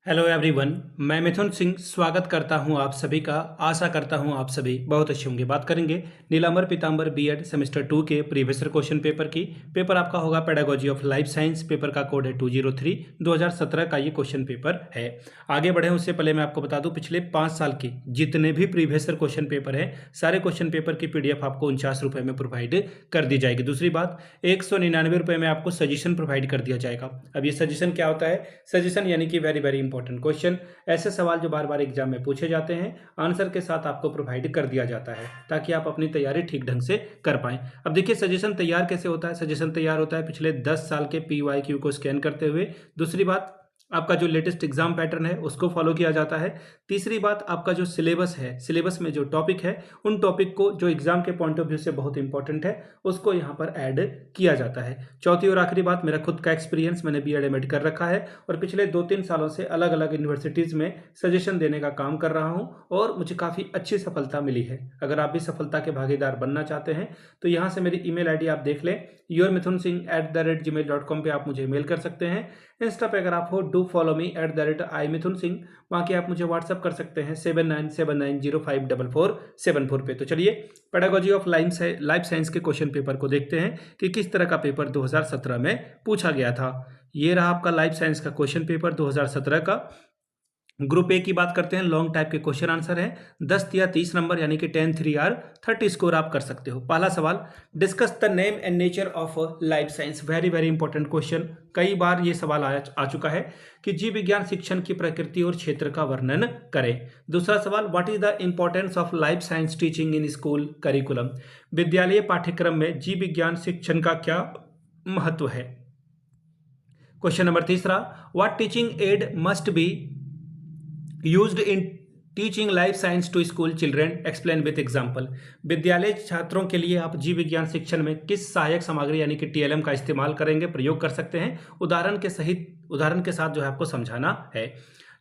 Hello everyone, मैं मिथुन सिंह स्वागत करता हूं आप सभी का। आशा करता हूं आप सभी बहुत अच्छे होंगे। बात करेंगे नीलांबर पीतांबर बीएड सेमेस्टर 2 के प्रीवियस ईयर क्वेश्चन पेपर की। पेपर आपका होगा pedagogy of life science. Paper का कोड है 203। 2017 का ये क्वेश्चन पेपर है। आगे बढ़े उससे पहले मैं आपको बता दूं, पिछले 5 साल के जितने भी प्रीवियस ईयर क्वेश्चन पेपर है, सारे क्वेश्चन पेपर की PDF आपको 49 रुपये में प्रोवाइड कर दी जाएगी। दूसरी बात, 199 रुपये में आपको सजेशन प्रोवाइड कर दिया जाएगा। अब ये सजेशन क्या होता है? सजेशन यानी कि वेरी वेरी इंपॉर्टेंट क्वेश्चन, ऐसे सवाल जो बार बार एग्जाम में पूछे जाते हैं, आंसर के साथ आपको प्रोवाइड कर दिया जाता है ताकि आप अपनी तैयारी ठीक ढंग से कर पाएं। अब देखिए सजेशन तैयार कैसे होता है। सजेशन तैयार होता है पिछले 10 साल के PYQ को स्कैन करते हुए। दूसरी बात, आपका जो लेटेस्ट एग्जाम पैटर्न है उसको फॉलो किया जाता है। तीसरी बात, आपका जो सिलेबस है, सिलेबस में जो टॉपिक है, उन टॉपिक को जो एग्जाम के पॉइंट ऑफ व्यू से बहुत इंपॉर्टेंट है उसको यहाँ पर ऐड किया जाता है। चौथी और आखिरी बात, मेरा खुद का एक्सपीरियंस, मैंने BEd MAd कर रखा है और पिछले 2-3 सालों से अलग अलग यूनिवर्सिटीज़ में सजेशन देने का काम कर रहा हूँ और मुझे काफ़ी अच्छी सफलता मिली है। अगर आप भी सफलता के भागीदार बनना चाहते हैं तो यहाँ से मेरी email ID आप देख लें, yourmithunsingh@gmail.com पे आप मुझे मेल कर सकते हैं। इंस्टा पे अगर आप हो, डू फॉलो मी @iMithunSingh। बाकी आप मुझे व्हाट्सअप कर सकते हैं 7979054474 पे। तो चलिए पेडागोजी ऑफ लाइफ साइंस के क्वेश्चन पेपर को देखते हैं कि किस तरह का पेपर 2017 में पूछा गया था। ये रहा आपका लाइफ साइंस का क्वेश्चन पेपर 2017 का। ग्रुप ए की बात करते हैं। लॉन्ग टाइप के क्वेश्चन आंसर है। 10 या 30 नंबर यानी कि 10 3 आर 30 स्कोर आप कर सकते हो। पहला सवाल, discuss the name and nature of life science. Very very important question, कई बार ये सवाल आ चुका है कि जीव विज्ञान शिक्षण की प्रकृति और क्षेत्र का वर्णन करें। दूसरा सवाल, what is the importance of life science teaching in school curriculum. विद्यालय पाठ्यक्रम में जीव विज्ञान शिक्षण का क्या महत्व है। क्वेश्चन नंबर तीसरा, what teaching add must be used in teaching life science to school children, explain with example। विद्यालय छात्रों के लिए आप जीव विज्ञान शिक्षण में किस सहायक सामग्री यानी कि TLM का इस्तेमाल करेंगे, प्रयोग कर सकते हैं। उदाहरण के साथ जो है आपको समझाना है।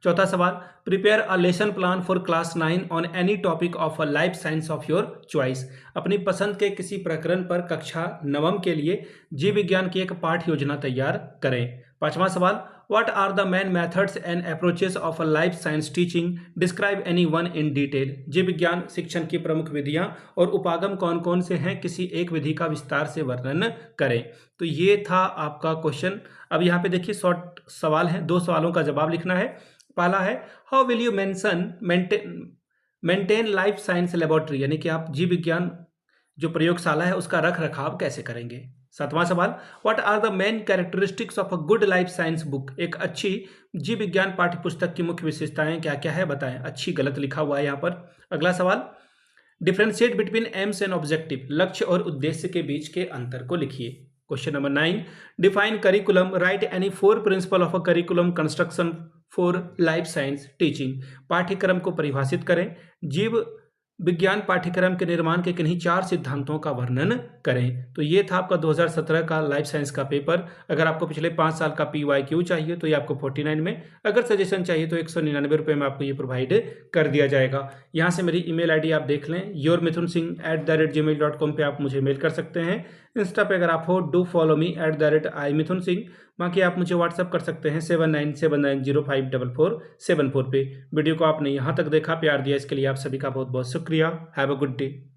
चौथा सवाल, prepare a lesson plan for class 9 on any topic of a life science of your choice. अपनी पसंद के किसी प्रकरण पर कक्षा 9वीं के लिए जीव विज्ञान की एक पाठ योजना तैयार करें। पांचवा सवाल, What are the main methods and approaches of a life science teaching? Describe any one in detail। जीव विज्ञान शिक्षण की प्रमुख विधियां और उपागम कौन कौन से हैं, किसी एक विधि का विस्तार से वर्णन करें। तो ये था आपका क्वेश्चन। अब यहाँ पे देखिए शॉर्ट सवाल है, 2 सवालों का जवाब लिखना है। पहला है, how will you maintain life science laboratory, यानी कि आप जीव विज्ञान जो प्रयोगशाला है उसका रख रखाव कैसे करेंगे। 7वां सवाल, what are the main characteristics of a good life science book. एक अच्छी जीव विज्ञान पाठ्य पुस्तक की मुख्य विशेषताएं क्या क्या है, बताएं। अच्छी गलत लिखा हुआ है यहाँ पर। अगला सवाल, differentiate between AIIMS and objective. लक्ष्य और उद्देश्य के बीच के अंतर को लिखिए। Question number 9, define curriculum, right any 4 principle of a curriculum construction for life science teaching. पाठ्यक्रम को परिभाषित करें। जीव विज्ञान पाठ्यक्रम के निर्माण के किन्हीं 4 सिद्धांतों का वर्णन करें। तो ये था आपका 2017 का लाइफ साइंस का पेपर। अगर आपको पिछले 5 साल का PYQ चाहिए तो ये आपको 49 में, अगर सजेशन चाहिए तो 199 रुपये में आपको ये प्रोवाइड कर दिया जाएगा। यहाँ से मेरी email ID आप देख लें, yourmithunSingh@gmail.com पे आप मुझे मेल कर सकते हैं। इंस्टा पे अगर आप हो, डू फॉलो मी @iMithunSingh। बाकी आप मुझे व्हाट्सअप कर सकते हैं 7979054474 पे। वीडियो को आपने यहाँ तक देखा, प्यार दिया, इसके लिए आप सभी का बहुत बहुत शुक्रिया। Have a good day.